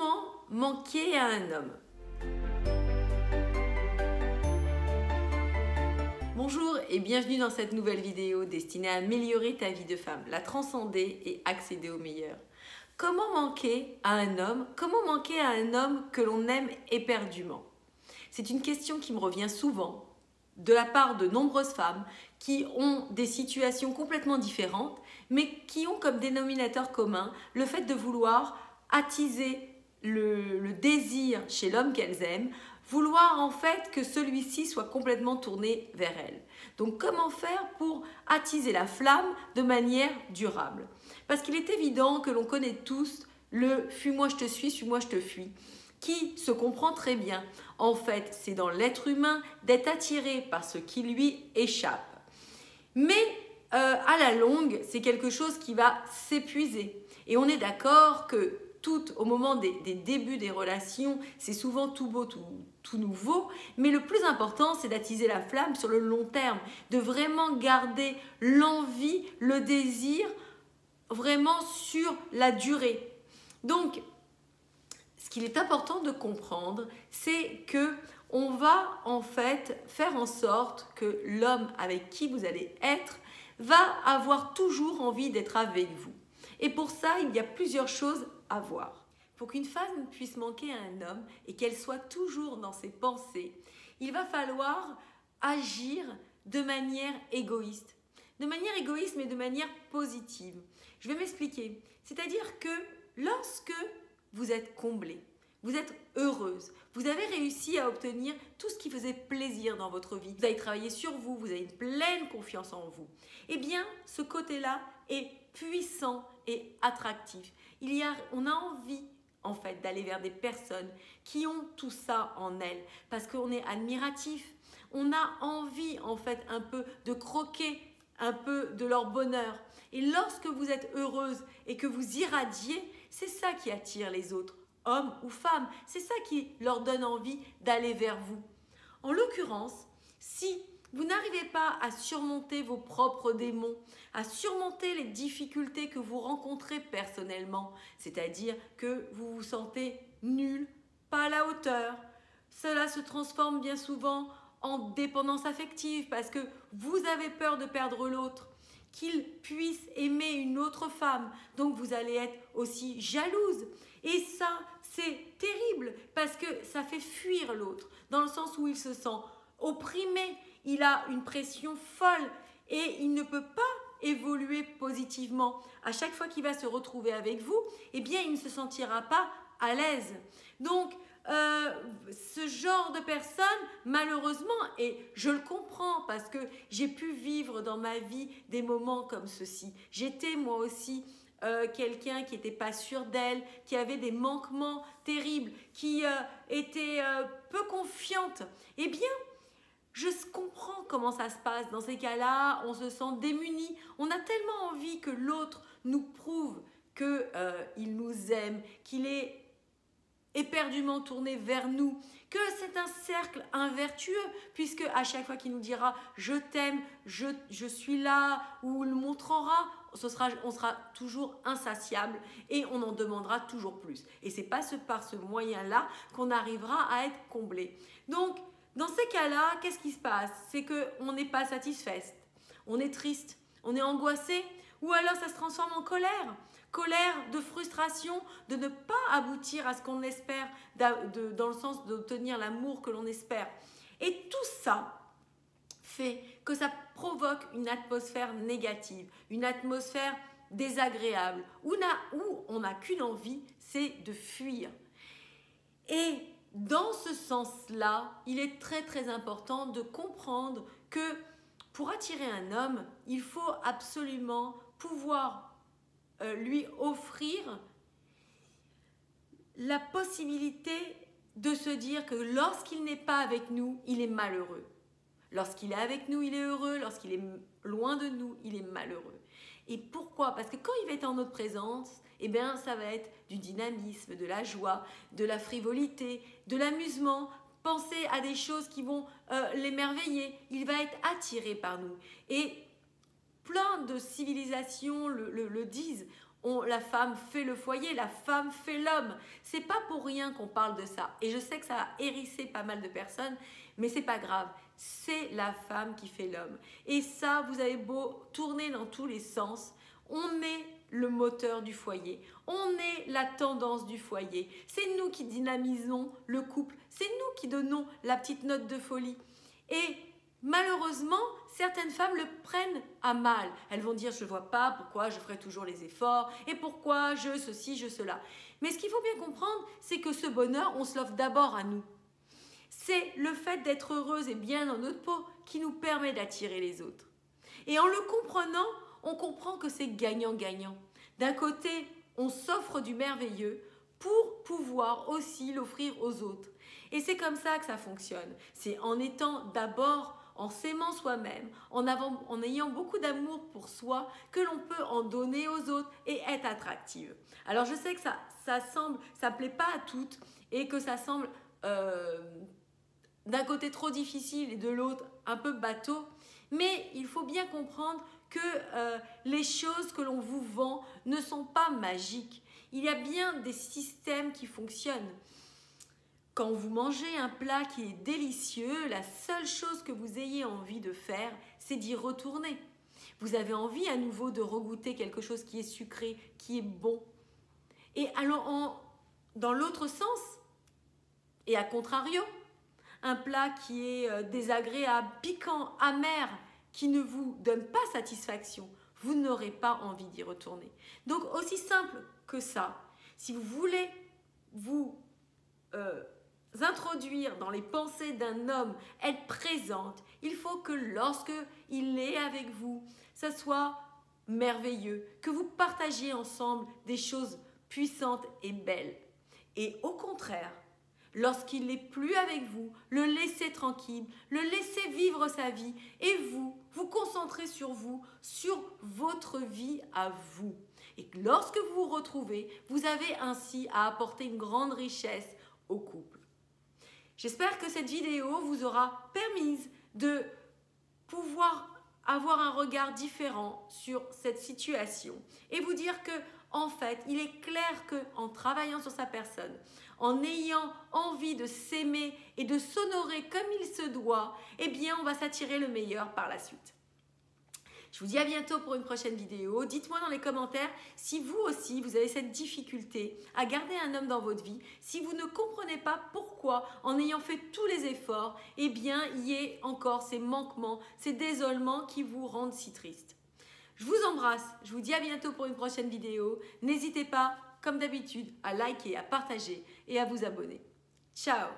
Comment manquer à un homme? Bonjour et bienvenue dans cette nouvelle vidéo destinée à améliorer ta vie de femme, la transcender et accéder au meilleur. Comment manquer à un homme? Comment manquer à un homme que l'on aime éperdument? C'est une question qui me revient souvent de la part de nombreuses femmes qui ont des situations complètement différentes, mais qui ont comme dénominateur commun le fait de vouloir attiser le désir chez l'homme qu'elles aiment, vouloir en fait que celui-ci soit complètement tourné vers elles. Donc comment faire pour attiser la flamme de manière durable? Parce qu'il est évident que l'on connaît tous le « fuis-moi je te suis-moi je te fuis », qui se comprend très bien. En fait, c'est dans l'être humain d'être attiré par ce qui lui échappe. Mais à la longue, c'est quelque chose qui va s'épuiser. Et on est d'accord que au moment des débuts des relations, c'est souvent tout beau, tout nouveau. Mais le plus important, c'est d'attiser la flamme sur le long terme, de vraiment garder l'envie, le désir, vraiment sur la durée. Donc, ce qu'il est important de comprendre, c'est que on va en fait faire en sorte que l'homme avec qui vous allez être va avoir toujours envie d'être avec vous. Et pour ça, il y a plusieurs choses à voir. Pour qu'une femme puisse manquer à un homme et qu'elle soit toujours dans ses pensées, il va falloir agir de manière égoïste. De manière égoïste, mais de manière positive. Je vais m'expliquer. C'est-à-dire que lorsque vous êtes comblée, vous êtes heureuse, vous avez réussi à obtenir tout ce qui faisait plaisir dans votre vie, vous avez travaillé sur vous, vous avez une pleine confiance en vous, eh bien, ce côté-là est puissant et attractif. On a envie, en fait, d'aller vers des personnes qui ont tout ça en elles, parce qu'on est admiratif, on a envie, en fait, un peu de croquer un peu de leur bonheur. Et lorsque vous êtes heureuse et que vous irradiez, c'est ça qui attire les autres, hommes ou femmes. C'est ça qui leur donne envie d'aller vers vous. En l'occurrence, si vous n'arrivez pas à surmonter vos propres démons, à surmonter les difficultés que vous rencontrez personnellement, c'est-à-dire que vous vous sentez nul, pas à la hauteur, cela se transforme bien souvent en dépendance affective parce que vous avez peur de perdre l'autre, qu'il puisse aimer une autre femme. Donc vous allez être aussi jalouse. Et ça, c'est terrible parce que ça fait fuir l'autre, dans le sens où il se sent opprimé, il a une pression folle et il ne peut pas évoluer positivement. À chaque fois qu'il va se retrouver avec vous, eh bien, il ne se sentira pas à l'aise. Donc, ce genre de personne, malheureusement, et je le comprends parce que j'ai pu vivre dans ma vie des moments comme ceci. J'étais moi aussi quelqu'un qui n'était pas sûr d'elle, qui avait des manquements terribles, qui était peu confiante. Eh bien, je comprends comment ça se passe. Dans ces cas-là, on se sent démuni. On a tellement envie que l'autre nous prouve qu'il nous aime, qu'il est éperdument tourné vers nous, que c'est un cercle invertueux, puisque à chaque fois qu'il nous dira « je t'aime, je suis là » ou le montrera, on sera toujours insatiable et on en demandera toujours plus. Et c'est pas par ce moyen-là qu'on arrivera à être comblé. Donc, dans ces cas-là, qu'est-ce qui se passe? C'est qu'on n'est pas satisfaite, on est triste, on est angoissé, ou alors ça se transforme en colère. Colère, de frustration, de ne pas aboutir à ce qu'on espère, dans le sens d'obtenir l'amour que l'on espère. Et tout ça fait que ça provoque une atmosphère négative, une atmosphère désagréable, où on n'a qu'une envie, c'est de fuir. Et dans ce sens-là, il est très très important de comprendre que pour attirer un homme, il faut absolument pouvoir lui offrir la possibilité de se dire que lorsqu'il n'est pas avec nous, il est malheureux. Lorsqu'il est avec nous, il est heureux. Lorsqu'il est loin de nous, il est malheureux. Et pourquoi? Parce que quand il va être en notre présence, eh bien, ça va être du dynamisme, de la joie, de la frivolité, de l'amusement. Penser à des choses qui vont l'émerveiller. Il va être attiré par nous. Et plein de civilisations le disent. La femme fait le foyer, la femme fait l'homme. C'est pas pour rien qu'on parle de ça. Et je sais que ça a hérissé pas mal de personnes, mais c'est pas grave. C'est la femme qui fait l'homme. Et ça, vous avez beau tourner dans tous les sens, on est le moteur du foyer. On est la tendance du foyer. C'est nous qui dynamisons le couple. C'est nous qui donnons la petite note de folie. Et malheureusement, certaines femmes le prennent à mal. Elles vont dire, je ne vois pas pourquoi je ferai toujours les efforts et pourquoi je ceci, je cela. Mais ce qu'il faut bien comprendre, c'est que ce bonheur, on se l'offre d'abord à nous. C'est le fait d'être heureuse et bien dans notre peau qui nous permet d'attirer les autres. Et en le comprenant, on comprend que c'est gagnant-gagnant. D'un côté, on s'offre du merveilleux pour pouvoir aussi l'offrir aux autres. Et c'est comme ça que ça fonctionne. C'est en étant d'abord, en s'aimant soi-même, en ayant beaucoup d'amour pour soi, que l'on peut en donner aux autres et être attractive. Alors je sais que ça plaît pas à toutes et que ça semble d'un côté trop difficile et de l'autre un peu bateau, mais il faut bien comprendre que les choses que l'on vous vend ne sont pas magiques. Il y a bien des systèmes qui fonctionnent. Quand vous mangez un plat qui est délicieux, la seule chose que vous ayez envie de faire, c'est d'y retourner. Vous avez envie à nouveau de regoûter quelque chose qui est sucré, qui est bon. Et alors, dans l'autre sens, et à contrario, un plat qui est désagréable, piquant, amer, qui ne vous donne pas satisfaction, vous n'aurez pas envie d'y retourner. Donc, aussi simple que ça, si vous voulez vous introduire dans les pensées d'un homme, être présente, il faut que lorsque il est avec vous, ça soit merveilleux, que vous partagiez ensemble des choses puissantes et belles. Et au contraire, lorsqu'il n'est plus avec vous, le laissez tranquille, le laissez vivre sa vie et vous concentrez sur vous, sur votre vie à vous. Et lorsque vous vous retrouvez, vous avez ainsi à apporter une grande richesse au couple. J'espère que cette vidéo vous aura permis de pouvoir avoir un regard différent sur cette situation et vous dire que en fait, il est clair qu'en travaillant sur sa personne, en ayant envie de s'aimer et de s'honorer comme il se doit, eh bien, on va s'attirer le meilleur par la suite. Je vous dis à bientôt pour une prochaine vidéo. Dites-moi dans les commentaires si vous aussi, vous avez cette difficulté à garder un homme dans votre vie, si vous ne comprenez pas pourquoi, en ayant fait tous les efforts, eh bien, il y ait encore ces manquements, ces désolements qui vous rendent si triste. Je vous embrasse, je vous dis à bientôt pour une prochaine vidéo. N'hésitez pas, comme d'habitude, à liker, à partager et à vous abonner. Ciao!